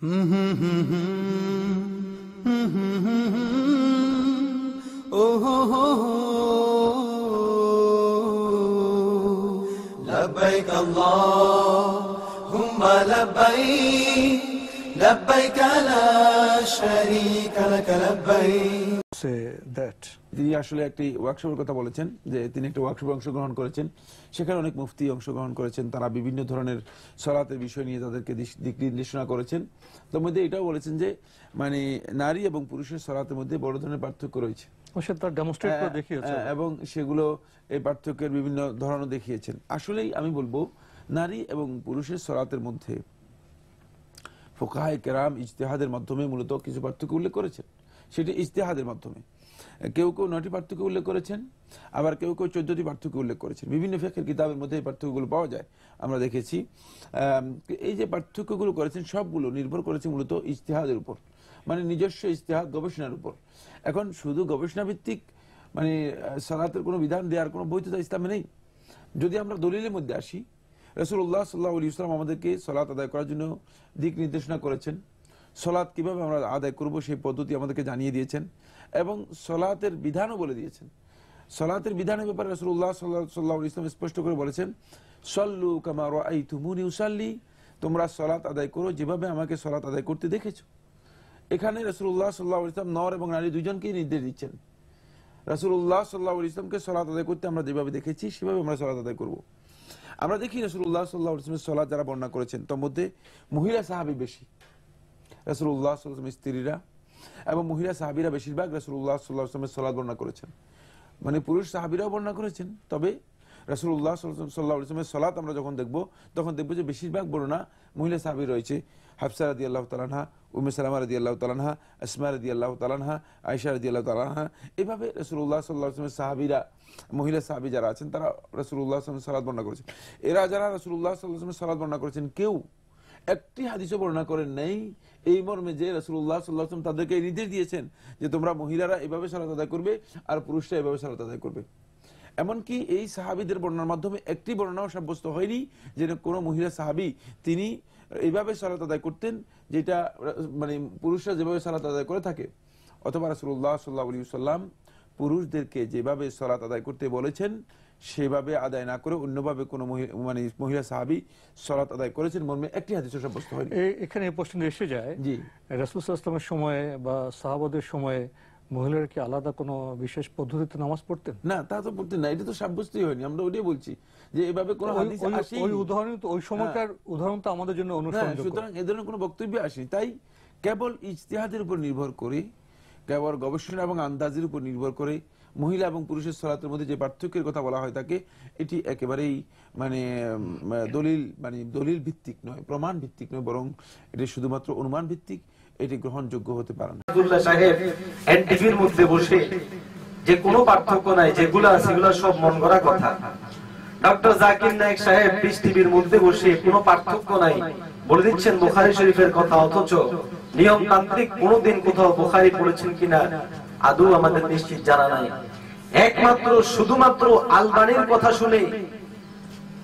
لبيك اللهم لبيك لبيك لا شريك لك لبيك say that তিনি আসলে একটি ওয়ার্কশপের কথা বলেছেন, যে তিনি একটা ওয়ার্কশপে অংশগ্রহণ করেছেন, সেখানে অনেক মুফতি অংশগ্রহণ করেছেন, তারা বিভিন্ন ধরনের সালাতের বিষয় নিয়ে তাদেরকে দিক নির্দেশনা করেছেন। তার মধ্যে এটাও বলেছেন যে মানে নারী এবং পুরুষের সালাতের মধ্যে বড় ধরনের পার্থক্য রয়েছে এবং সেগুলো এই পার্থক্যের বিভিন্ন ধরনও দেখিয়েছেন। আসলেই আমি বলবো নারী এবং পুরুষের সালাতের মধ্যে ফুকাহায়ে কেরাম ইজতিহাদের মাধ্যমে মূলত কিছু পার্থক্য উল্লেখ করেছেন। সেটি ইজতিহাদের মাধ্যমে কেউ কেউ 9টি পার্থক্য উল্লেখ করেছেন, আবার কেউ কেউ 14টি পার্থক্য উল্লেখ করেছেন। বিভিন্ন ফিকহের কিতাবের মধ্যে এই পার্থক্যগুলো পাওয়া যায়, আমরা দেখেছি। এই যে পার্থক্যগুলো করেছেন সবগুলো নির্ভর করেছে মূলত ইজতিহাদের উপর, মানে নিজস্ব ইজতিহাদ গবেষণার উপর। এখন শুধু গবেষণা ভিত্তিক মানে সালাতের কোনো বিধান দেওয়ার কোনো বৈধতা ইসলামে নেই। যদি আমরা দলিলের মধ্যে আসি, রাসূলুল্লাহ সাল্লাল্লাহু আলাইহি ওয়াসাল্লাম আমাদেরকে সালাত আদায় করার জন্য দিক নির্দেশনা করেছেন। সালাত কিভাবে আমরা আদায় করব সেই পদ্ধতি আমাদেরকে জানিয়ে দিয়েছেন এবং সালাতের বিধানও বলে দিয়েছেন। সালাতের বিধানের ব্যাপারে রাসূলুল্লাহ সাল্লাল্লাহু আলাইহি ওয়াসাল্লাম স্পষ্ট করে বলেছেন, সাল্লু কামা রাআইতুমুনি উসাল্লি, তোমরা সালাত আদায় করো যেভাবে আমাকে সালাত আদায় করতে দেখেছো। এখানে রাসূলুল্লাহ সাল্লাল্লাহু আলাইহি ওয়াসাল্লাম নর এবং নারী দুইজনকেই নির্দেশ দিচ্ছেন। রাসূলুল্লাহ সাল্লাল্লাহু আলাইহি ওয়াসাল্লামকে সালাত আদায় করতে আমরা যেভাবে দেখেছি সেভাবে আমরা সালাত আদায় করব। আমরা দেখি রাসূলুল্লাহ সাল্লাল্লাহু আলাইহি ওয়াসাল্লামের সালাত যারা বর্ণনা করেছেন তার মধ্যে মহিলা সাহাবী বেশি। রাসূলুল্লাহ সাল্লাল্লাহু আলাইহি ওয়াসাল্লামের স্ত্রীরা এবং মহিলা সাহাবীরা বেশিরভাগ রাসূলুল্লাহ সাল্লাল্লাহু আলাইহি ওয়াসাল্লামের সালাত বর্ণনা করেছেন। মানে পুরুষ সাহাবীরাও বর্ণনা করেছেন, তবে রাসূলুল্লাহ সাল্লাল্লাহু আলাইহি ওয়াসাল্লামের সালাত আমরা যখন দেখব তখন দেখব যে বেশিরভাগ বর্ণনা মহিলা সাহাবী রয়েছে। হাফসা রাদিয়াল্লাহু তাআলা আনহা, উম্মে সালামা রাদিয়াল্লাহু তাআলা আনহা, আসমা রাদিয়াল্লাহু তাআলা আনহা, আয়েশা রাদিয়াল্লাহু তাআলা আনহা, এভাবে রাসূলুল্লাহ সাল্লাল্লাহু আলাইহি ওয়াসাল্লামের সাহাবীরা মহিলা সাহাবী যারা আছেন তারা রাসূলুল্লাহ সাল্লাল্লাহু আলাইহি ওয়াসাল্লামের সালাত বর্ণনা করেছেন। এরা যারা রাসূলুল্লাহ সাল্লাল্লাহু আলাইহি ওয়াসাল্লামের সালাত বর্ণনা করেছেন কেউ একটি হাদিসও বর্ণনা করেন নাই এই মর্মে যে রাসূলুল্লাহ সাল্লাল্লাহু আলাইহি ওয়াসাল্লাম তাদেরকে নির্দেশ দিয়েছেন যে তোমরা মহিলারা এভাবে সালাত আদায় করবে আর পুরুষরা এভাবে সালাত আদায় করবে। এমনকি এই সাহাবীদের বর্ণনার মাধ্যমে একটি বর্ণনাও সাব্যস্ত হয়নি যে কোনো মহিলা সাহাবী তিনি এইভাবে সালাত আদায় করতেন যেটা মানে পুরুষরা যেভাবে সালাত আদায় করে থাকে। অথবা রাসূলুল্লাহ সাল্লাল্লাহু আলাইহি ওয়াসাল্লাম পুরুষদেরকে যেভাবে সালাত আদায় করতে বলেছেন সেভাবে আদায় না করে অন্যভাবে কোনো মানে মহিলা সাহাবী সালাত আদায় করেছেন মর্মে একটি হাদিসও সাব্যস্ত হয়নি। এখানে এই প্রশ্ন এসে যায়, জি রাসূল সাল্লাল্লাহু আলাইহি ওয়াসাল্লামের সময়ে বা সাহাবাদের সময়ে মহিলারা কি আলাদা কোনো বিশেষ পদ্ধতিতে নামাজ পড়তেন? না, তা তো পড়তেন না, এটা তো সাব্যস্তই হয়নি। আমরা ওটাই বলছি যে এভাবে কোনো হাদিস আসেনি। ওই উদাহরণ তো ওই সময়কার উদাহরণ তো আমাদের জন্য অনুসরণযোগ্য। সুতরাং এই ধরনের কোনো বক্তব্য আসেনি। তাই কেবল ইজতিহাদের উপর নির্ভর করে, কেবল গবেষণা এবং আন্দাজের উপর নির্ভর করে মহিলা এবং পুরুষের সালাতের মধ্যে যে পার্থক্যের কথা বলা হয় থাকে এটি একেবারেই মানে দলিল ভিত্তিক নয়, প্রমাণ ভিত্তিক নয়, বরং এটি শুধুমাত্র অনুমান ভিত্তিক। এটি গ্রহণযোগ্য হতে পারে না। আব্দুল্লাহ সাহেব এনটিভির মধ্যে বসে যে কোনো পার্থক্য নাই, যেগুলো আছে সেগুলো সব মন গড়া কথা। ডক্টর জাকির নায়েক সাহেব পিস টিভির মধ্যে বসে কোনো পার্থক্য নাই বলে দিচ্ছেন বুখারী শরীফের কথা, অথচ নিয়মতান্ত্রিক কোনোদিন কোথাও বুখারী পড়েছেন কিনা আদৌ আমাদের নিশ্চিত জানা নাই। একমাত্র শুধুমাত্র আলবানীর কথা শুনে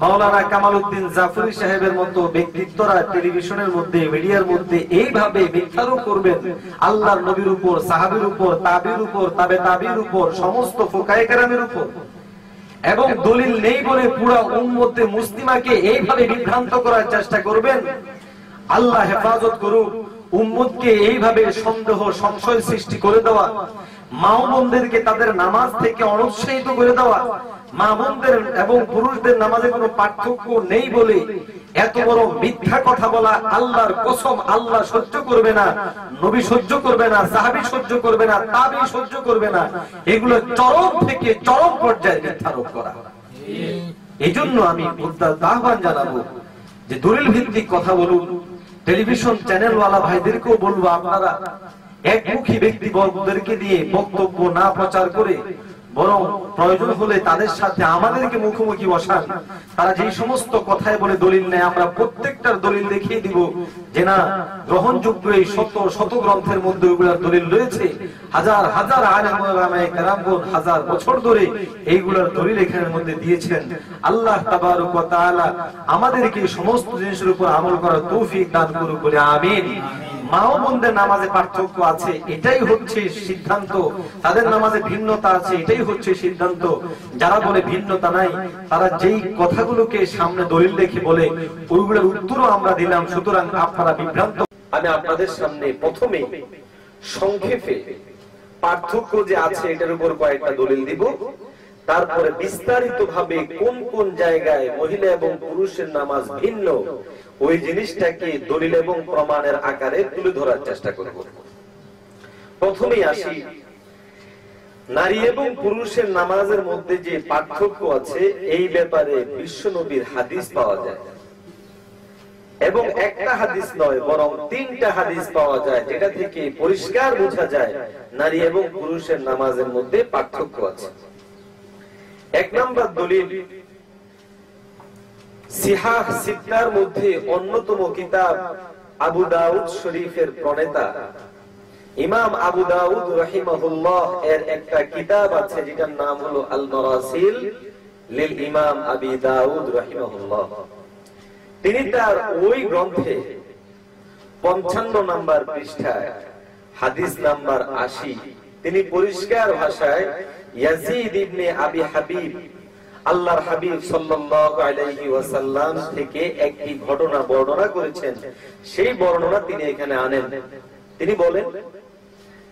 মাওলানা কামাল উদ্দিন জাফরি সাহেবের মতো ব্যক্তিত্বরা টেলিভিশনের মধ্যে মিডিয়ার মধ্যে এইভাবে মিথ্যারোপ করবেন আল্লাহর নবীর উপর, সাহাবীর উপর, তাবির উপর, তাবে তাবির উপর, সমস্ত ফুকায়ে কেরামের উপর, এবং দলিল নেই বলে পুরো উম্মতে মুসলিমাকে এইভাবে বিভ্রান্ত করার চেষ্টা করবেন। আল্লাহ হেফাজত করুক। উম্মতকে এইভাবে সন্দেহ সংশয় সৃষ্টি করে দেওয়া, মা বোনদেরকে তাদের নামাজ থেকে অনুৎসাহিত করে দেওয়া, মা বোনদের এবং পুরুষদের নামাজে কোনো পার্থক্য নেই বলে এত বড় মিথ্যা কথা বলা, আল্লাহর কসম আল্লাহ সহ্য করবে না, নবী সহ্য করবে না, সাহাবী সহ্য করবে না, তাবেঈ সহ্য করবে না। এগুলো চরম থেকে চরম পর্যায়ে মিথ্যারোপ করা। এইজন্য আমি আহ্বান জানাবো যে দলিল ভিত্তিক কথা বলুন। টেলিভিশন চ্যানেলওয়ালা ভাইদেরকেও বলবো, আপনারা একমুখী ব্যক্তিবর্গদেরকে দিয়ে বক্তব্য না প্রচার করে বরং প্রয়োজন হলে তাদের সাথে আমাদেরকে মুখোমুখি বসান। তারা যে সমস্ত কথায় বলে দলিল নেয়, আমরা প্রত্যেকটার দলিল দেখিয়ে দিব যে না, গ্রহণযোগ্য এই শত শত গ্রন্থের মধ্যে ওগুলার দলিল রয়েছে। হাজার হাজার আলেম ওলামায়ে কেরামগণ হাজার বছর ধরে এইগুলার দলিল এখানের মধ্যে দিয়েছেন। আল্লাহ তাবারক ওয়া তাআলা আমাদেরকে সমস্ত জিনিসের উপর আমল করার তৌফিক দান করুক বলে আমিন। মা ও বোনদের নামাজে পার্থক্য আছে, এটাই হচ্ছে সিদ্ধান্ত। তাদের নামাজে ভিন্নতা আছে, এটাই হচ্ছে সিদ্ধান্ত। যারা বলে ভিন্নতা নাই, তারা যেই কথাগুলোকে সামনে দলিল রেখে বলে, ওইগুলোর উত্তরও আমরা দিলাম। সুতরাং আপনারা বিভ্রান্ত। আমি আপনাদের সামনে প্রথমে সংক্ষেপে পার্থক্য যে আছে এটার উপর কয়েকটা দলিল দিব, তারপরে বিস্তারিত ভাবে কোন কোন জায়গায় মহিলা এবং পুরুষের নামাজ ভিন্ন, ওই জিনিসটাকে দলিল এবং প্রমাণের আকারে তুলে ধরার চেষ্টা করব। প্রথমেই আসি, নারী এবং পুরুষের নামাজের মধ্যে যে পার্থক্য আছে এই ব্যাপারে বিশ্বনবীর হাদিস পাওয়া যায়, এবং একটা হাদিস নয় বরং 3টা হাদিস পাওয়া যায়, যেটা থেকে পরিষ্কার বোঝা যায় নারী এবং পুরুষের নামাজের মধ্যে পার্থক্য আছে। 1 নম্বর দলিল, সিহাহ সিত্তার মধ্যে অন্যতম কিতাব আবু দাউদ শরীফের প্রণেতা ইমাম আবু দাউদ রাহিমাহুল্লাহ এর একটা কিতাব আছে যেটার নাম হলো আল মারাসিল লিল ইমাম আবি দাউদ রাহিমাহুল্লাহ। তিনি তার ওই গ্রন্থে 55 নম্বর পৃষ্ঠায় হাদিস নাম্বার 80 তিনি পরিষ্কার ভাষায় ইয়াজিদ ইবনে আবি হাবিব আল্লাহর হাবিব সাল্লাল্লাহু আলাইহি ওয়াসাল্লাম থেকে একটি ঘটনা বর্ণনা করেছেন। সেই বর্ণনা তিনি এখানে আনেন। তিনি বলেন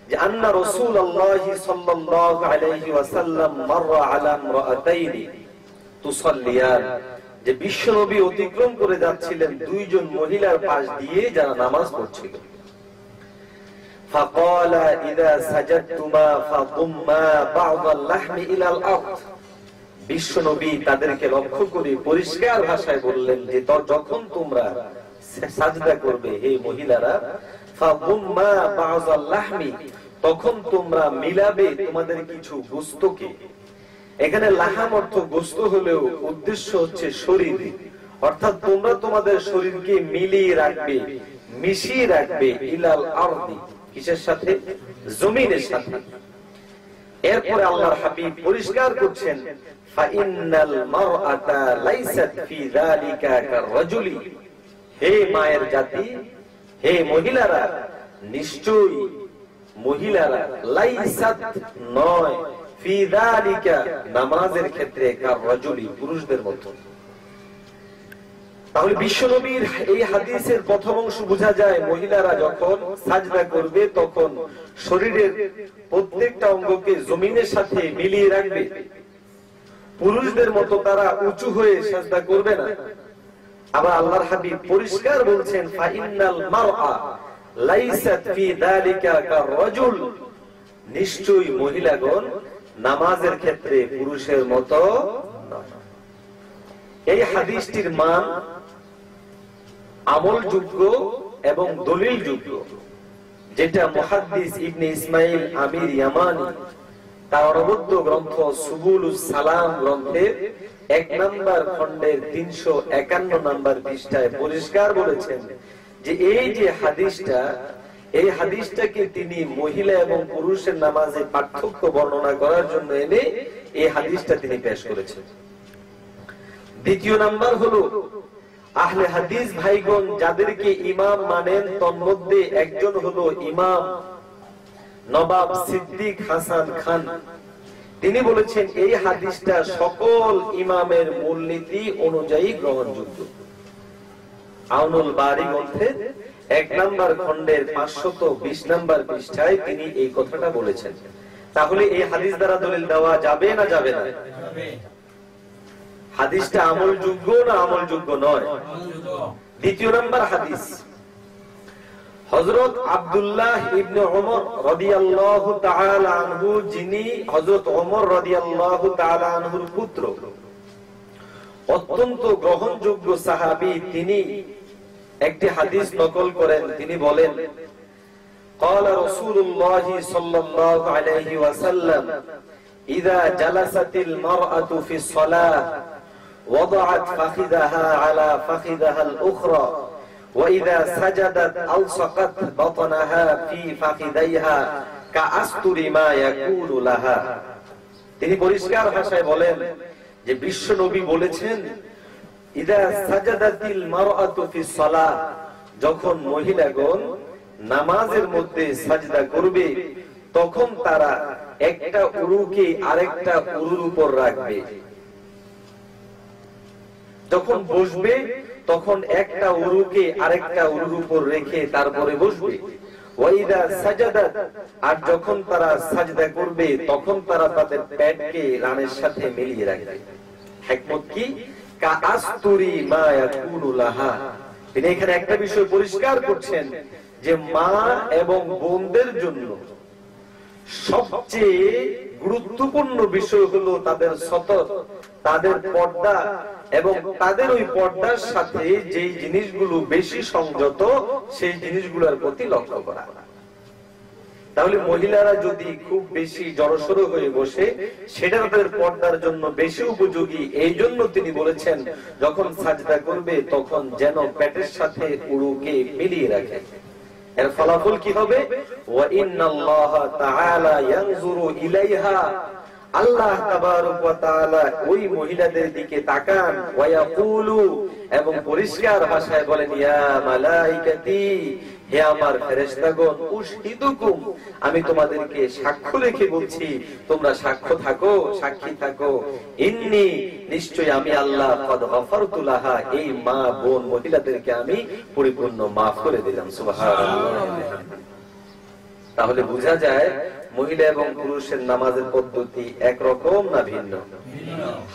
যে আন্না রাসূলুল্লাহ সাল্লাল্লাহু আলাইহি ওয়াসাল্লাম মাররা আলা ইমরাতাইনি তুসাল্লিয়ান, যে বিশ্বনবী অতিক্রম করে যাচ্ছিলেন দুইজন মহিলার পাশ দিয়ে যারা নামাজ পড়ছিল। ফাকালা ইযা সাজাদতুমা ফাদুম্মা বা'দাল লাহমি ইলাল আরদ, বিশ্বনবী তাদেরকে লক্ষ্য করে পরিষ্কার ভাষায় বললেন যে যখন তোমরা সাজদা করবে হে মহিলারা, ফাদুম্মা বা'দাল লাহমি, তখন তোমরা মিলাবে তোমাদের কিছু গোশতকে। এখানে লাহাম অর্থ গোশত হলেও উদ্দেশ্য হচ্ছে শরীর, অর্থাৎ তোমরা তোমাদের শরীরকে মিলিয়ে রাখবে, মিশিয়ে রাখবে ইলাল আরদি, কিসের সাথে? জমিনের সাথে। এরপরে আল্লাহর হাবিব পরিষ্কার করছেন ফাইন্নাল মারআতা লাইসাত ফি যালিকা কাররাজুলি, হে মায়ের জাতি, হে মহিলারা, নিশ্চয়ই মহিলারা লাইসাত নয়, ফি যালিকা নামাজের ক্ষেত্রে কাররাজুলি পুরুষদের মতো। তাহলে বিশ্বনবীর এই হাদিসের প্রথম অংশ বোঝা যায় মহিলারা যখন সাজদা করবে তখন শরীরের প্রত্যেকটা অঙ্গকে জমিনের সাথে মিলিয়ে রাখবে, পুরুষদের মতো তারা উঁচু হয়ে সাজদা করবে না। আবার আল্লাহর হাবিব পরিষ্কার বলছেন ফাইন্নাল মারআ লাইসাত ফি যালিকা কাররাজুল, নিশ্চয়ই মহিলাগণ নামাজের ক্ষেত্রে পুরুষের মতো নয়। এই হাদিসটির মান আমলযোগ্য এবং দলিলযোগ্য, যেটা মুহাদ্দিস ইবনে ইসমাইল আমির ইয়ামানি তার অনবদ্য গ্রন্থ সুবুলুস সালাম গ্রন্থের 1 নম্বর খণ্ডের 351 নম্বর পৃষ্ঠায় পরিষ্কার বলেছেন যে এই যে হাদিসটা, এই হাদিসটাকে তিনি মহিলা এবং পুরুষের নামাজে পার্থক্য বর্ণনা করার জন্য এনে এই হাদিসটা তিনি পেশ করেছেন। দ্বিতীয় নাম্বার হলো আহলে হাদিস ভাইগণ যাদেরকে ইমাম মানেন, তন্মধ্যে একজন হলো ইমাম নবাব সিদ্দিক হাসান খান। তিনি বলেছেন এই হাদিসটা সকল ইমামের মূলনীতি অনুযায়ী গ্রহণযোগ্য। আউনুল বারী গ্রন্থের 1 নম্বর খণ্ডের 520 নম্বর পৃষ্ঠায় তিনি এই কথাটা বলেছেন। তাহলে এই হাদিস দ্বারা দলিল দেওয়া যাবে না যাবে না? হাদিসটা আমলযোগ্য না আমলযোগ্য নয়? দ্বিতীয় নম্বর হাদিস, হযরত আব্দুল্লাহ ইবনে ওমর রাদিয়াল্লাহু তাআলা আনহু, যিনি হযরত ওমর রাদিয়াল্লাহু তাআলা আনহুর পুত্র, অত্যন্ত গ্রহণযোগ্য সাহাবী, তিনি একটি হাদিস নকল করেন। তিনি বলেন قال رسول الله صلى الله عليه وسلم إذا جلست المرأة في الصلاة وضعت فخذها على فخذها الأخرى وإذا سجدت ألصقت بطنها في فخذيها كأستر ما يكون لها। তিনি পরিষ্কার ভাষায় বলেন যে বিশ্ব নবী বলেছেন ইদা সাজাদাতিল মারআতু ফিস সালাহ, যখন মহিলাগণ নামাজের মধ্যে সাজদা করবে তখন তারা একটা উরুকে আরেকটা উরুর উপর রাখবে। যখন বসবে তখন একটা উরুকে আরেকটা উরুর উপর রেখে তারপরে বসবে। ওয়াইদা সাজাদাত, আর যখন তারা সাজদা করবে তখন তারা তাদের পেটকে রানের সাথে মিলিয়ে রাখবে। হিকমত কি? কাআস্তুরি মা ইয়াকুনু লাহা। তিনি এখানে একটা বিষয় পরিষ্কার করছেন যে মা এবং বোনদের জন্য সবচেয়ে গুরুত্বপূর্ণ বিষয় হলো তাদের সতর, তাদের পর্দা, এবং তাদের ওই পর্দার সাথে যে জিনিসগুলো বেশি সংযত সেই জিনিসগুলোর প্রতি লক্ষ্য করা। তাহলে মহিলারা যদি খুব বেশি জড়সড় হয়ে বসে সেটা তাদের পর্দার জন্য বেশি উপযোগী। এই জন্য তিনি বলেছেন যখন সাজদা করবে তখন যেন পেটের সাথে উরুকে মিলিয়ে রাখে। এর ফলাফল কি হবে? ওয়া ইন্নাল্লাহা তাআলা ইয়ানজুরু ইলাইহা, আল্লাহ তাবারক ওয়া তাআলা ওই মহিলাদের দিকে তাকান, ওয়া ইয়াকুলু, এবং পরিষ্কার ভাষায় বলেন, ইয়া মালাইকাতি, হে আমার ফেরেশতাগণ, উশহিদুকুম, আমি তোমাদেরকে সাক্ষ্য রেখে বলছি, তোমরা সাক্ষ্য থাকো, সাক্ষী থাকো, ইন্নী, নিশ্চয় আমি আল্লাহ, কদ গফারতু লাহা, এই মা বোন মহিলাদেরকে আমি পরিপূর্ণ মাফ করে দিলাম। সুবহানাল্লাহ। তাহলে বোঝা যায় মহিলা এবং পুরুষের নামাজের পদ্ধতি একরকম না ভিন্ন?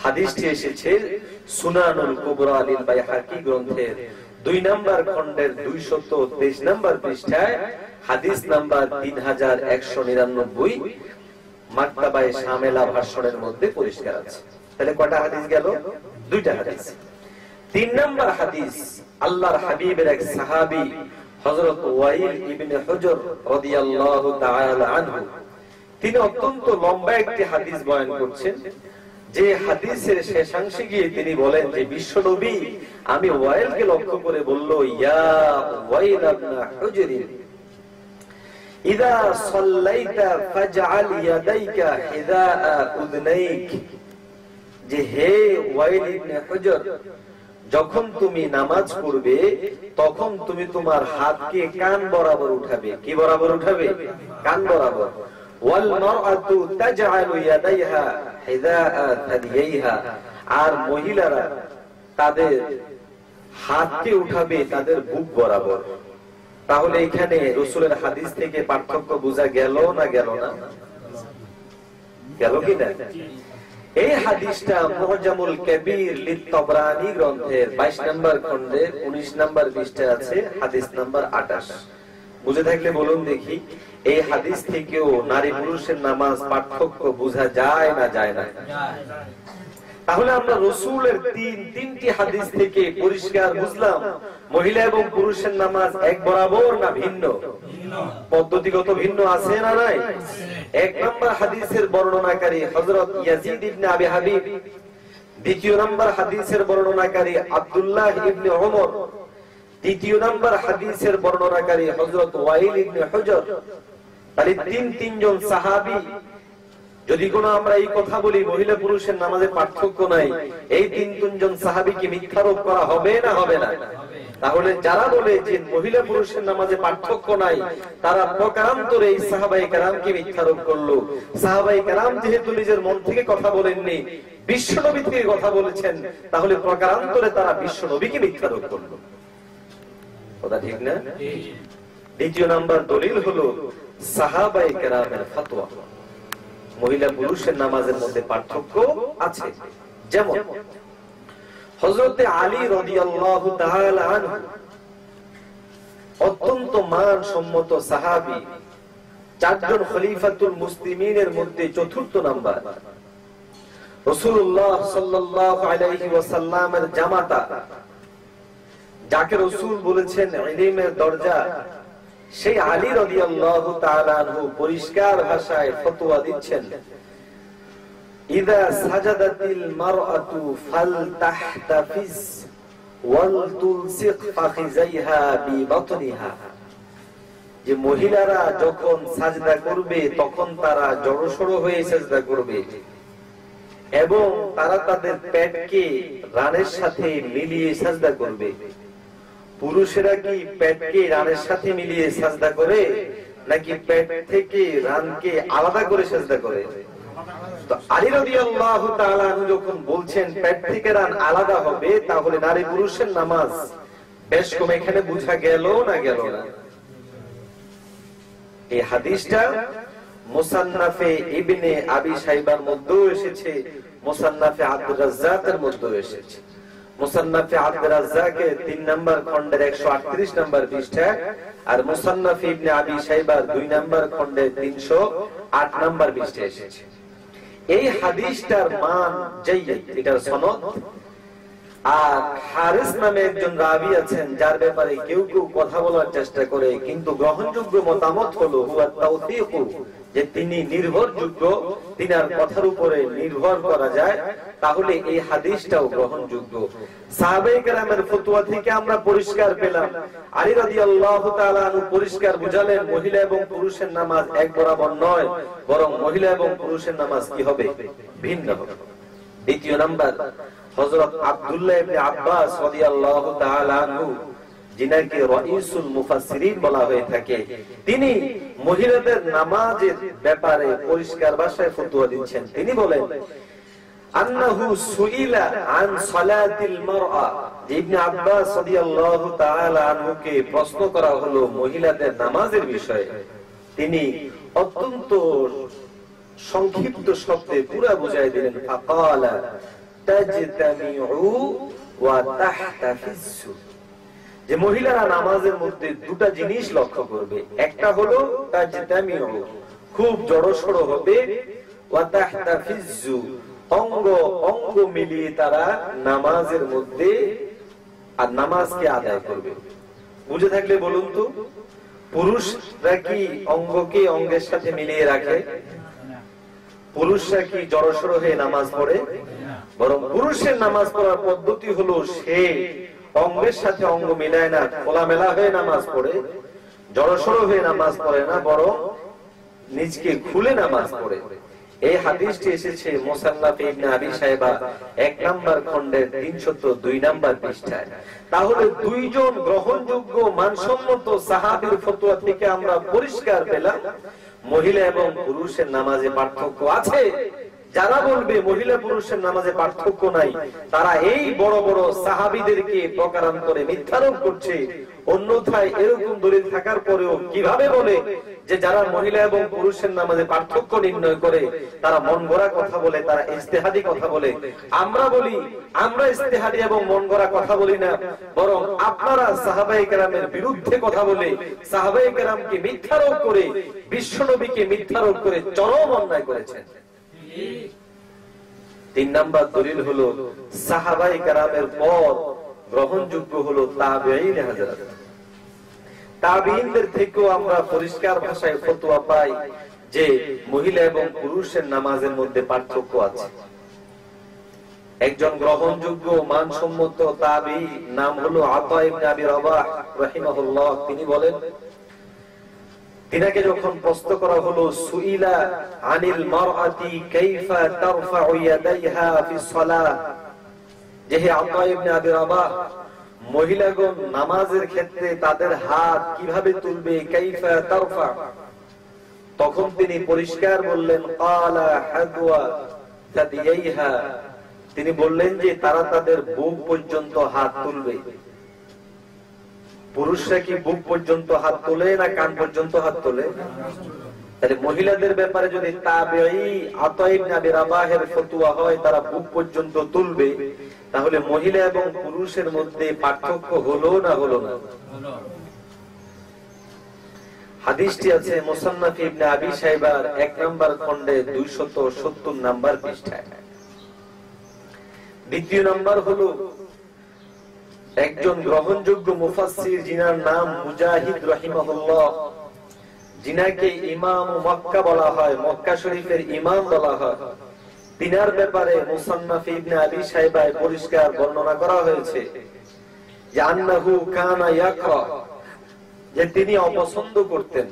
হাদিসটি এসেছে সুনানুল কুবরা লিল বাইহাকি গ্রন্থের 2 নম্বর খণ্ডের 223 নম্বর পৃষ্ঠায়, হাদিস নাম্বার 3199, মাকতাবায়ে শামেলা ভাষণের মধ্যে পরিষ্কার আছে। তাহলে কয়টা হাদিস গেল? 2টা হাদিস। 3 নম্বর হাদিস, আল্লাহর হাবিবের এক সাহাবী হযরত ওয়াইল ইবনে হুজর রাদিয়াল্লাহু তাআলা আনহু, তিনি অত্যন্ত লম্বা একটি হাদিস বয়ান করছেন। যে হাদিসের শেষাংশে গিয়ে তিনি বলেন যে বিশ্বনবী আমি ওয়াইলকে লক্ষ্য করে বলল, ইয়া ওয়াইল ইবনে হুজর, ইযা সাল্লাইতা ফাজআল ইয়াদাইকা হিদাআ উযনাইক, যে হে ওয়াইল ইবনে হুজর, যখন তুমি নামাজ পড়বে তখন তুমি তোমার হাতকে কান বরাবর উঠাবে। কি বরাবর উঠাবে? কান বরাবর। ওয়াল মারআতু তাজআলু ইয়াদাইহা হিদাআ তাদিয়াইহা, আর মহিলারা তাদের হাতকে উঠাবে তাদের বুক বরাবর। তাহলে এখানে রাসূলের হাদিস থেকে পার্থক্য বোঝা গেল না গেল না? গেল কি না? এই হাদিসটা মুআজামুল কবির লিত-তাবরানী গ্রন্থের 22 নম্বর খণ্ডের 19 নম্বর পৃষ্ঠায় আছে, হাদিস নাম্বার 28। বুঝে থাকলে বলুন দেখি, এই হাদিস থেকেও নারী পুরুষের নামাজ পার্থক্য বোঝা যায় না যায় না? তাহলে আমরা রাসূলের তিনটি হাদিস থেকে পরিষ্কার বুঝলাম মহিলা এবং পুরুষের নামাজ এক বরাবর না ভিন্ন? পদ্ধতিগত ভিন্ন আছে না নাই? 1 নম্বর হাদিসের বর্ণনাকারী হযরত ইয়াজিদ ইবনে আবি হাবিব, 2 নম্বর হাদিসের বর্ণনাকারী আব্দুল্লাহ ইবনে ওমর, 3 নম্বর হাদিসের বর্ণনাকারী হযরত ওয়াইল ইবনে হুজর। তাহলে তিনজন সাহাবী। যদি কোনো আমরা এই কথা বলি মহিলা পুরুষের নামাজে পার্থক্য নাই, এই তিনজন সাহাবীকে মিথ্যারোপ করা হবে না হবে না? তাহলে যারা বলে যে মহিলা পুরুষের নামাজে পার্থক্য নাই, তারা প্রকারান্তরে এই সাহাবায়ে কেরামকে মিথ্যারোপ করলো। সাহাবায়ে কেরাম যেহেতু নিজের মন থেকে কথা বলেননি, বিশ্বনবী থেকে কথা বলেছেন, তাহলে প্রকারান্তরে তারা বিশ্বনবীকে মিথ্যারোপ করলো। কথা ঠিক না? 2 নম্বর দলিল হলো সাহাবায়ে কেরামের ফতোয়া, মহিলা পুরুষের নামাজের মধ্যে পার্থক্য আছে। যেমন হযরত আলী রাদিয়াল্লাহু তাআলা আনহু, অত্যন্ত মানসম্মত সাহাবী, 4 জন খলিফাতুল মুসলিমিনের মধ্যে 4th নাম্বার, রাসূলুল্লাহ সাল্লাল্লাহু আলাইহি ওয়াসাল্লামের জামাতা, যাকে রাসূল বলেছেন ইলমের দরজা, সেই আলী রাদিয়াল্লাহু তাআলা আনহু পরিষ্কার ভাষায় ফতোয়া দিচ্ছেন, ইযা সাজাদাতিল মারআতু ফালতাহতাফিজ ওয়াল তুলসিক ফাখিজাইহা বিবাতনিহা, যে মহিলারা যখন সাজদা করবে তখন তারা জড়সড় হয়ে সাজদা করবে এবং তারা তাদের পেটকে রানের সাথে মিলিয়ে সাজদা করবে। পুরুষেরা কি পেটকে রানের সাথে মিলিয়ে সাজদা করে নাকি পেট থেকে রানকে আলাদা করে সাজদা করে? তো আলী রাদিয়াল্লাহু তাআলা আনহু যখন বলছেন পেট থেকে রান আলাদা হবে, তাহলে নারী পুরুষের নামাজ বেশ কম এখানে বোঝা গেল না গেল না? এই হাদিসটা মুসান্নাফে ইবনে আবি শাইবার মধ্যেও এসেছে, মুসান্নাফে আব্দুর রাজ্জাকের মধ্যেও এসেছে। মুসান্নাফে আব্দুর রাজ্জাকের 3 নম্বর খণ্ডের 138 নম্বর পৃষ্ঠা, আর মুসান্নাফে ইবনে আবি শাইবার 2 নম্বর খণ্ডের 308 নম্বর পৃষ্ঠায় এসেছে। এই হাদিসটার মান জাইয়্যিদ, এটার সনদ। আর হারিস নামে একজন রাবী আছেন, যার ব্যাপারে কেউ কেউ কথা বলার চেষ্টা করে, কিন্তু গ্রহণযোগ্য মতামত হলো হুয়া তাওসীকু, যে তিনি নির্ভরযোগ্য, তিনার কথার উপরে নির্ভর করা যায়, তাহলে এই হাদিসটাও গ্রহণযোগ্য। সাহাবায়ে কেরামের ফতোয়া থেকে আমরা পরিষ্কার পেলাম, আলী রাদিয়াল্লাহু তাআলা আনহু পরিষ্কার বুঝালেন মহিলা এবং পুরুষের নামাজ এক বরাবর নয়, বরং মহিলা এবং পুরুষের নামাজ কি হবে? ভিন্ন হবে। দ্বিতীয় নাম্বার, হযরত আব্দুল্লাহ ইবনে আব্বাস রাদিয়াল্লাহু তাআলা আনহু, যিনাকে রাইসুল মুফাসসিরিন বলা হয়ে থাকে, তিনি মহিলাদের নামাজের ব্যাপারে পরিষ্কার ভাষায় ফতোয়া দিচ্ছেন। তিনি বলেন, আন্নাহু সুইলা আন সালাতিল মারআ, ইবনে আব্বাস রাদিয়াল্লাহু তাআলা আনহুকে প্রশ্ন করা হলো মহিলাদের নামাজের বিষয়ে। তিনি অত্যন্ত সংক্ষিপ্ত শব্দে পুরা বুঝাই দিলেন, ফাকালা তাজতামিউ ওয়া তাহতাফিজু, যে মহিলারা নামাজের মধ্যে দুটা জিনিস লক্ষ্য করবে, একটা হলো তাজতামিউ, খুব জড়সড় হবে, ওয়া তাহতাফিজু, অঙ্গ অঙ্গ মিলিয়ে তারা নামাজের মধ্যে আর নামাজকে আদায় করবে। বুঝে থাকলে বলুন তো, পুরুষরা কি অঙ্গকে অঙ্গের সাথে মিলিয়ে রাখে? পুরুষরা কি জড়সড় হয়ে নামাজ পড়ে? বরং পুরুষের নামাজ পড়ার পদ্ধতি হলো সে অঙ্গের সাথে অঙ্গ মিলায় না, খোলামেলা হয়ে নামাজ পড়ে, জড়সড় হয়ে নামাজ পড়ে না, বরং নিজকে খুলে নামাজ পড়ে। এই হাদিসটি এসেছে মুসান্নাফে ইবনে আবি শাইবা 1 নম্বর খণ্ডের 302 নম্বর পৃষ্ঠায়। তাহলে দুইজন গ্রহণযোগ্য মানসম্মত সাহাবীর ফতোয়া থেকে আমরা পরিষ্কার পেলাম মহিলা এবং পুরুষের নামাজে পার্থক্য আছে। যারা বলবে মহিলা পুরুষের নামাজে পার্থক্য নাই, তারা এই বড় বড় সাহাবীদেরকে প্রকারান্তরে মিথ্যারোপ করছে। অন্যথায় এরকম দলিল থাকার পরেও কিভাবে বলে যে যারা মহিলা এবং পুরুষের নামাজে পার্থক্য নির্ণয় করে তারা মন গড়া কথা বলে, তারা ইজতিহাদি কথা বলে? আমরা বলি আমরা ইজতিহাদি এবং মন গড়া কথা বলি না, বরং আপনারা সাহাবায়ে কেরামের বিরুদ্ধে কথা বলে, সাহাবায়ে কেরামকে মিথ্যারোপ করে, বিশ্বনবীকে মিথ্যারোপ করে চরম অন্যায় করেছেন। 3 নাম্বার দলিল হলো সাহাবায়ে কেরামের পর গ্রহণযোগ্য হলো তাবেঈন হযরত। তাবেঈনদের থেকেও আমরা পরিষ্কার ভাষায় ফতোয়া পাই যে মহিলা এবং পুরুষের নামাজের মধ্যে পার্থক্য আছে। একজন গ্রহণযোগ্য মানসম্মত তাবেঈ নাম হলো আতা ইবনে আবি রাবাহ রাহিমাহুল্লাহ। তিনি বলেন, তিনাকে যখন প্রশ্ন করা হলো সুইলা আনিল মারআতি কাইফা তারফাউ ইয়াদাইহা ফি সালাহ, যে হে আতা ইবনে আবি রাবাহ, মহিলাগণ নামাজের ক্ষেত্রে তাদের হাত কিভাবে তুলবে, কাইফা তারফা, তখন তিনি পরিষ্কার বললেন ক্বালা হাদওয়া তাদিয়াইহা, তিনি বললেন যে তারা তাদের বুক পর্যন্ত হাত তুলবে। পুরুষরা কি বুক পর্যন্ত হাত তোলে না কান পর্যন্ত হাত তোলে? তাহলে মহিলাদের ব্যাপারে যদি তাবেঈ আতা ইবনে আবি রাবাহের ফতোয়া হয় তারা বুক পর্যন্ত তুলবে, তাহলে মহিলা এবং পুরুষের মধ্যে পার্থক্য হলো না হলো না? হাদিসটি আছে মুসান্নাফ ইবনে আবি শাইবার 1 নম্বর খণ্ডে 270 নম্বর পৃষ্ঠায়। দ্বিতীয় নম্বর হলো একজন গ্রহণযোগ্য মুফাসসির যিনার নাম মুজাহিদ রাহিমাহুল্লাহ, যিনাকে ইমাম মক্কা বলা হয়, মক্কা শরীফের ইমাম বলা হয়, তিনার ব্যাপারে মুসান্নাফ ইবনে আবি শাইবায় পরিষ্কার বর্ণনা করা হয়েছে যে আন্নাহু কানা ইয়াকরা, যে তিনি অপছন্দ করতেন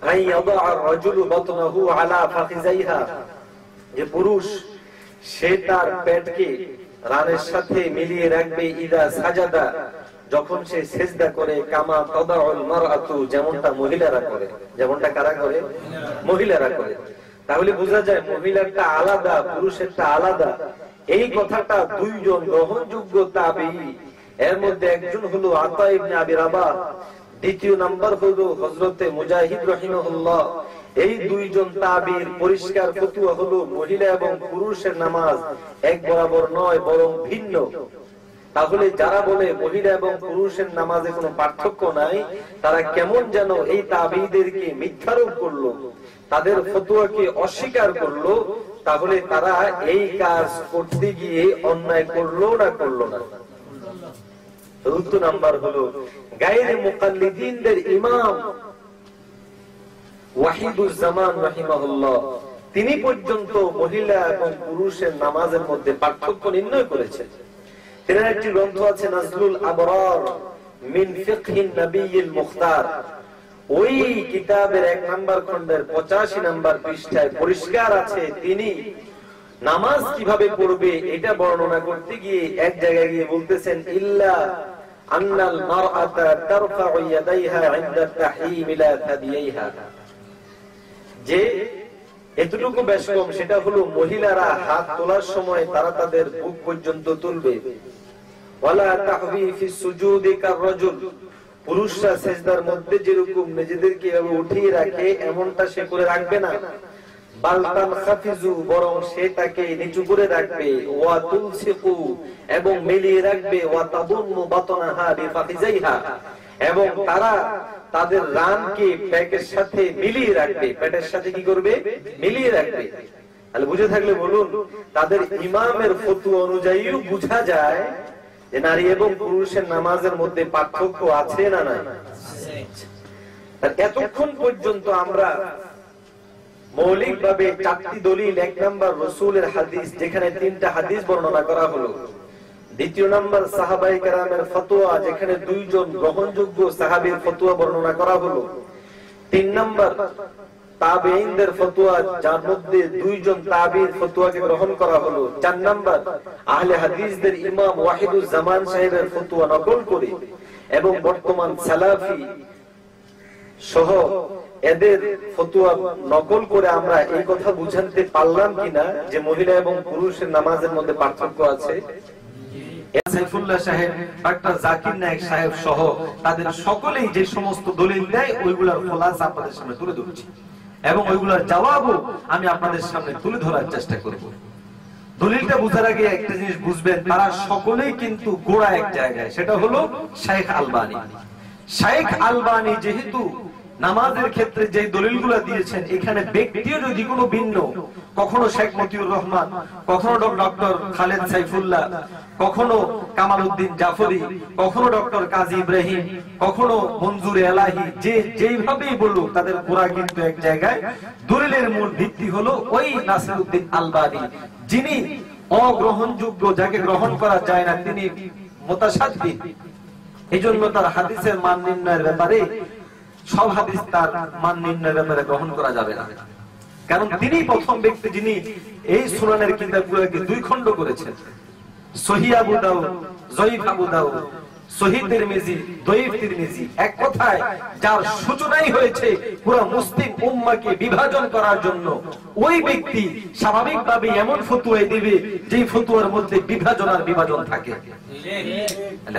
আই ইয়াদা আর-রাজুলু বাতনাহু আলা ফাখিজাইহা, যে পুরুষ সে তার পেটকে রানের সাথে মিলিয়ে রাখবে ইদা সাজাদা, যখন সে সেজদা করে, কামা তাদাউল মারআতু, যেমনটা মহিলারা করে। যেমনটা কারা করে? মহিলারা করে। তাহলে বোঝা যায় মহিলারটা আলাদা, পুরুষেরটা আলাদা। এই কথাটা দুইজন গ্রহণযোগ্য তাবেঈ, এর মধ্যে একজন হলো আতা ইবনে আবি রাবাহ, দ্বিতীয় নাম্বার হলো হযরতে মুজাহিদ রাহিমাহুল্লাহ। এই দুইজন তাবেঈর পরিষ্কার ফতোয়া হলো মহিলা এবং পুরুষের নামাজ এক বরাবর নয়, বরং ভিন্ন। তাহলে যারা বলে মহিলা এবং পুরুষের নামাজে কোনো পার্থক্য নাই, তারা কেমন যেন এই তাবেঈদেরকে মিথ্যারোপ করলো, তাদের ফতোয়াকে অস্বীকার করলো। তাহলে তারা এই কাজ করতে গিয়ে অন্যায় করলো না করলো না? চতুর্থ নাম্বার হলো গায়রে মুকাল্লিদিনদের ইমাম ওয়াহিদুজ্জামান রাহিমাহুল্লাহ, তিনি পর্যন্ত মহিলা এবং পুরুষের নামাজের মধ্যে পার্থক্য নির্ণয় করেছেন। এর একটি গ্রন্থ আছে নাজলুল আবরার মিন ফিকহিন নবিয়্যিল মুখতার। ওই কিতাবের 1 নাম্বার খণ্ডের 85 নাম্বার পৃষ্ঠায় পরিষ্কার আছে তিনি নামাজ কিভাবে পড়বে এটা বর্ণনা করতে গিয়ে এক জায়গায় গিয়ে বলতেছেন, ইল্লা আন্নাল মারআতা তারফাউ ইয়াদাইহা ইনদা তাহরিম ইলা তাদিয়াইহা, যে এতটুকু বেশ কম, সেটা হলো মহিলারা হাত তোলার সময় তারা তাদের বুক পর্যন্ত তুলবে। ওয়ালা তাহবি ফি সুজুদি কাররাজুল, পুরুষরা সিজদার মধ্যে যেরকম নিজেদেরকে এভাবে উঠিয়ে রাখে এমনটা সে করে রাখবে না। বালতান খাফিজু, বরং সেটাকে নিচু করে রাখবে। ওয়া তুলসিকু, এবং মিলিয়ে রাখবে। ওয়া তাদুম্মু বাতনাহা বিফাখিজাইহা, এবং তারা তাদের রানকে পেটের সাথে মিলিয়ে রাখবে। পেটের সাথে কি করবে? মিলিয়ে রাখবে। তাহলে বুঝে থাকলে বলুন, তাদের ইমামের ফতোয়া অনুযায়ীও বোঝা যায় যে নারী এবং পুরুষের নামাজের মধ্যে পার্থক্য আছে না নাই? এতক্ষণ পর্যন্ত আমরা মৌলিকভাবে 4টি দলিল, 1 নাম্বার রাসূলের হাদিস, যেখানে 3টা হাদিস বর্ণনা করা হলো। দ্বিতীয় নাম্বার সাহাবায়ে কেরামের ফতোয়া, যেখানে 2 জন গ্রহণযোগ্য সাহাবীর ফতোয়া বর্ণনা করা হলো। 3 নাম্বার তাবেঈনদের ফতোয়া, যার মধ্যে 2 জন তাবেঈর ফতোয়াকে গ্রহণ করা হলো। 4 নাম্বার আহলে হাদিসদের ইমাম ওয়াহিদুজ্জামান সাহেবের ফতোয়া নকল করে এবং বর্তমান সালাফি সহ এদের ফতোয়া নকল করে আমরা এই কথা বুঝাতে পারলাম কিনা যে মহিলা এবং পুরুষের নামাজের মধ্যে পার্থক্য আছে? সাইফুল্লাহ সাহেব, ডাক্তার জাকির নায়েক সাহেব সহ তাদের সকলেই যে সমস্ত দলিল দেয় ওইগুলোর খোলাসা আপনাদের সামনে তুলে ধরছি এবং ওইগুলোর জবাবও আমি আপনাদের সামনে তুলে ধরার চেষ্টা করব। দলিলটা বুঝার আগে একটা জিনিস বুঝবেন, তারা সকলেই কিন্তু গোড়া এক জায়গায়, সেটা হলো শাইখ আলবানী। শাইখ আলবানী যেহেতু নামাজের ক্ষেত্রে যে দলিলগুলো দিয়েছেন, এখানে ব্যক্তিও যদি কোনো ভিন্ন, কখনো শেখ মতিউর রহমান, কখনো ডক্টর খালেদ সাইফুল্লাহ, কখনো কামাল উদ্দিন জাফরি, কখনো ডক্টর কাজী ইব্রাহিম, কখনো মঞ্জুর এলাহি, যে যেইভাবেই বলুক তাদের গোড়া কিন্তু এক জায়গায়। দলিলের মূল ভিত্তি হলো ওই নাসিরউদ্দিন আলবানী, যিনি অগ্রহণযোগ্য, যাকে গ্রহণ করা যায় না, তিনি মুতাশাদ্দিদ। এই জন্য তার হাদিসের মান নির্ণয়ের ব্যাপারে সব হাদিস তার মান নির্ণয়ের ব্যাপারে গ্রহণ করা যাবে না, কারণ তিনি প্রথম ব্যক্তি যিনি এই সুনানের কিতাবগুলোকে 2 খণ্ড করেছেন। সহিহ আবু দাউদ, জয়ীফ আবু দাউদ, সহিহ তিরমিজি, দয়ীফ তিরমিজি। এক কথায় যার সূচনাই হয়েছে পুরো মুসলিম উম্মাহকে বিভাজন করার জন্য, ওই ব্যক্তি স্বাভাবিকভাবে এমন ফতোয়া দিবে যে ফতোয়ার মধ্যে বিভাজন আর বিভাজন থাকে।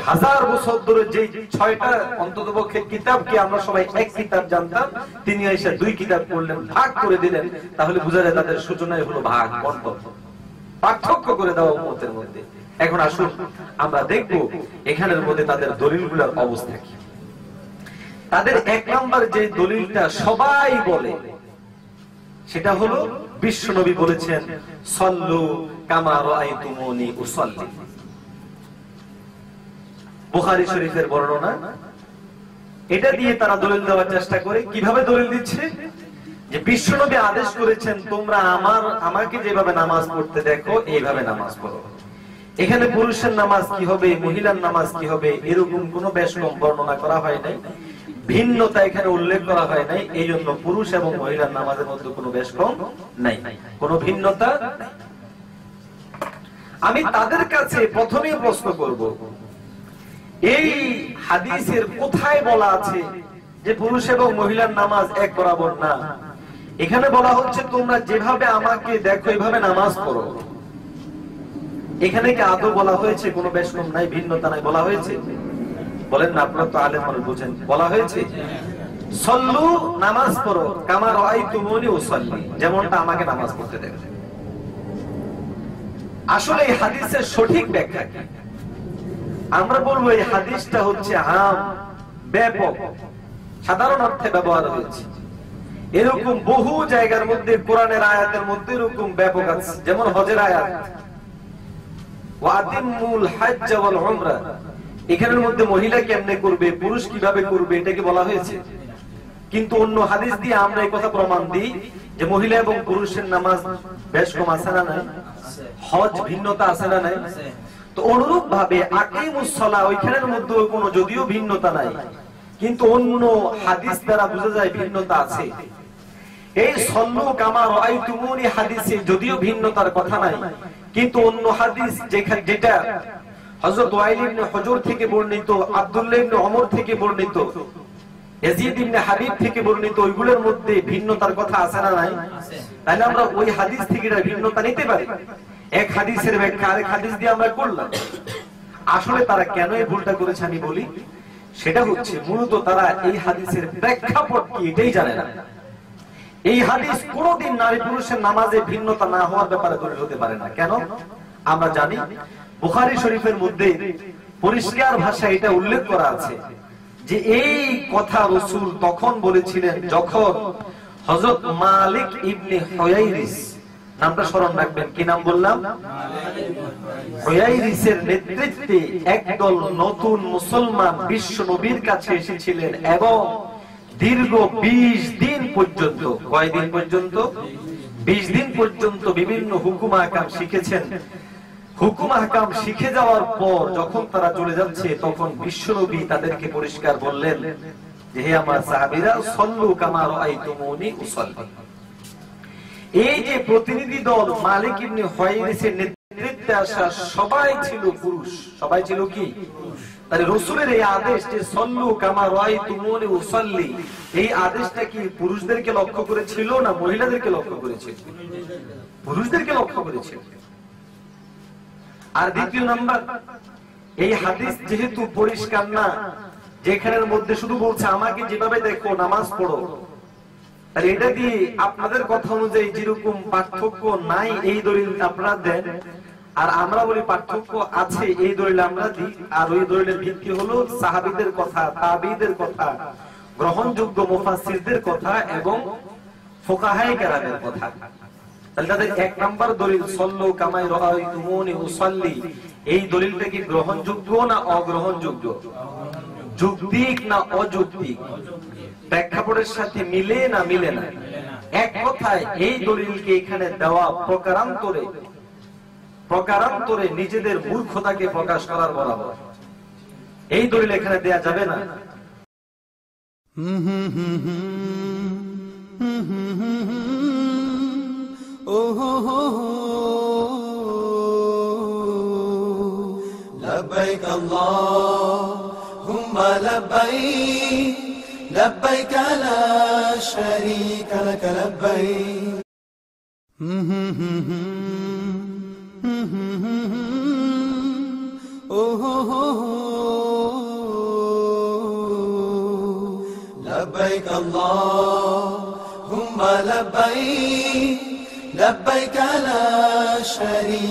হাজার বছর ধরে যে 6টা অন্ততপক্ষে কিতাবকে আমরা সবাই এক কিতাব জানতাম, তিনি এসে 2 কিতাব করলেন, ভাগ করে দিলেন। তাহলে বোঝা যায় তাদের সূচনাই হলো ভাগ, বন্টন, পার্থক্য করে দেওয়া উম্মতের মধ্যে। এখন আসুন আমরা দেখব এখানের মধ্যে তাদের দলিলগুলোর অবস্থা কি। তাদের 1 নাম্বার যে দলিলটা সবাই বলে, সেটা হলো বিশ্বনবী বলেছেন, সল্লু কামা রাআইতুমুনি উসাল্লি। বুখারী শরীফের বর্ণনা, এটা দিয়ে তারা দলিল দেওয়ার চেষ্টা করে। কিভাবে দলিল দিচ্ছে? যে বিশ্বনবী আদেশ করেছেন, তোমরা আমাকে যেভাবে নামাজ পড়তে দেখো এইভাবে নামাজ পড়ো। এখানে পুরুষের নামাজ কি হবে, মহিলার নামাজ কি হবে, এরকম কোনো বেশ কম বর্ণনা করা হয় নাই, ভিন্নতা এখানে উল্লেখ করা হয় নাই। এই জন্য পুরুষ এবং মহিলার নামাজের মধ্যে কোনো বেশ কম নাই, কোনো ভিন্নতা নাই। আমি তাদের কাছে প্রথমেই প্রশ্ন করব, এই হাদিসের কোথায় বলা আছে যে পুরুষ এবং মহিলার নামাজ এক বরাবর না? এখানে বলা হচ্ছে তোমরা যেভাবে আমাকে দেখো এইভাবে নামাজ পড়ো। এখানে কি আদৌ বলা হয়েছে কোনো বেশকম নাই, ভিন্নতা নাই বলা হয়েছে? বলেন না, আপনারা তো আলেম মানুষ বুঝেন। বলা হয়েছে সল্লু, নামাজ পড়ো, কামা রাআইতুমুনি উসাল্লি, যেমনটা আমাকে নামাজ পড়তে দেখো। আসলে এই হাদিসের সঠিক ব্যাখ্যা কি? আমরা বলবো এই হাদিসটা হচ্ছে আম, ব্যাপক, সাধারণ অর্থে ব্যবহার হয়েছে। এরকম বহু জায়গার মধ্যে কোরআনের আয়াতের মধ্যে এরকম ব্যাপক আছে, যেমন হজের আয়াত ওয়াতিমুল হজ্জ ওয়াল উমরা, এখানের মধ্যে মহিলা কেমনে করবে, পুরুষ কিভাবে করবে এটাকে বলা হয়েছে। কিন্তু অন্য হাদিস দিয়ে আমরা এই কথা প্রমাণ দিই যে মহিলা এবং পুরুষের নামাজ বেশ কম আছে না নাই, হজ ভিন্নতা আছে না নাই। তো অনুরূপ ভাবে আকিমুস সালাহ, ওইখানের মধ্যে কোনো যদিও ভিন্নতা নাই, কিন্তু অন্য হাদিস দ্বারা বোঝা যায় ভিন্নতা আছে। এই সল্লু কামা রাআইতুমুনি হাদিসে যদিও ভিন্নতার কথা নাই, কিন্তু অন্য হাদিস যেটা হযরত ওয়াইল ইবনে হুজর থেকে বর্ণিত, আব্দুল্লাহ ইবনে ওমর থেকে বর্ণিত, ইয়াজিদ ইবনে হাবিব থেকে বর্ণিত, ওইগুলোর মধ্যে ভিন্নতার কথা আছে না নাই? তাহলে আমরা ওই হাদিস থেকে এটা ভিন্নতা নিতে পারি। এক হাদিসের ব্যাখ্যা আরেক হাদিস দিয়ে আমরা করলাম। আসলে তারা কেন এই ভুলটা করেছে আমি বলি, সেটা হচ্ছে মূলত তারা এই হাদিসের প্রেক্ষাপট কি এটাই জানে না। এই হাদিস কোনদিন নারী পুরুষের নামাজে ভিন্নতা না হওয়ার ব্যাপারে দলিল হতে পারে না। কেন? আমরা জানি বুখারী শরীফের মধ্যে পরিষ্কার ভাষায় এটা উল্লেখ করা আছে যে এই কথা রাসূল তখন বলেছিলেন যখন হযরত মালিক ইবনে হুয়াইরিস, নামটা স্মরণ রাখবেন, কি নাম বললাম? হুয়াইরিসের নেতৃত্বে একদল নতুন মুসলমান বিশ্ব নবীর কাছে এসেছিলেন এবং দীর্ঘ 20 দিন পর্যন্ত, কয়দিন পর্যন্ত? 20 দিন পর্যন্ত বিভিন্ন হুকুম আহকাম শিখেছেন। হুকুম আহকাম শিখে যাওয়ার পর যখন তারা চলে যাচ্ছে, তখন বিশ্বনবী তাদেরকে পরিষ্কার বললেন যে হে আমার সাহাবীরা, সল্লু কামা রাআইতুমুনি উসাল্লি। এই যে প্রতিনিধি দল মালিক ইবনে হুয়াইরিসের নেতৃত্বে আসা সবাই ছিল পুরুষ। সবাই ছিল কি? তাহলে রাসূলের এই আদেশ যে সল্লু কামা রাআইতুমুনি উসাল্লি, এই আদেশটা কি পুরুষদেরকে লক্ষ্য করেছিল না মহিলাদেরকে লক্ষ্য করেছিল? পুরুষদেরকে লক্ষ্য করেছিল। আর দ্বিতীয় নাম্বার, এই হাদিস যেহেতু পরিষ্কার না, যেখানের মধ্যে শুধু বলছে আমাকে যেভাবে দেখো নামাজ পড়ো, তাহলে এটা দিয়ে আপনাদের কথা অনুযায়ী যেরকম পার্থক্য নাই এই দলিল আপনারা দেন, আর আমরা বলি পার্থক্য আছে এই দলিল আমরা দিই। আর ওই দলিলের ভিত্তি হলো সাহাবীদের কথা, তাবিঈদের কথা, গ্রহণযোগ্য মুফাসসিরদের কথা এবং ফুকাহায়ে কেরামের কথা। তাহলে তাদের এক নাম্বার দলিল সল্লু কামা রাআইতুমুনি উসাল্লি, এই দলিলটা কি গ্রহণযোগ্য না অগ্রহণযোগ্য? যৌক্তিক না অযৌক্তিক? প্রেক্ষাপটের সাথে মিলে না মিলে না? এক কথায় এই দলিলকে এখানে দেওয়া প্রকারান্তরে নিজেদের মূর্খতাকে প্রকাশ করার বরাবর। এই দলিল এখানে দেয়া যাবে না। لبيك اللهم لبيك لبيك لا شريك لك لبيك لبيك اللهم لبيك لبيك لا شريك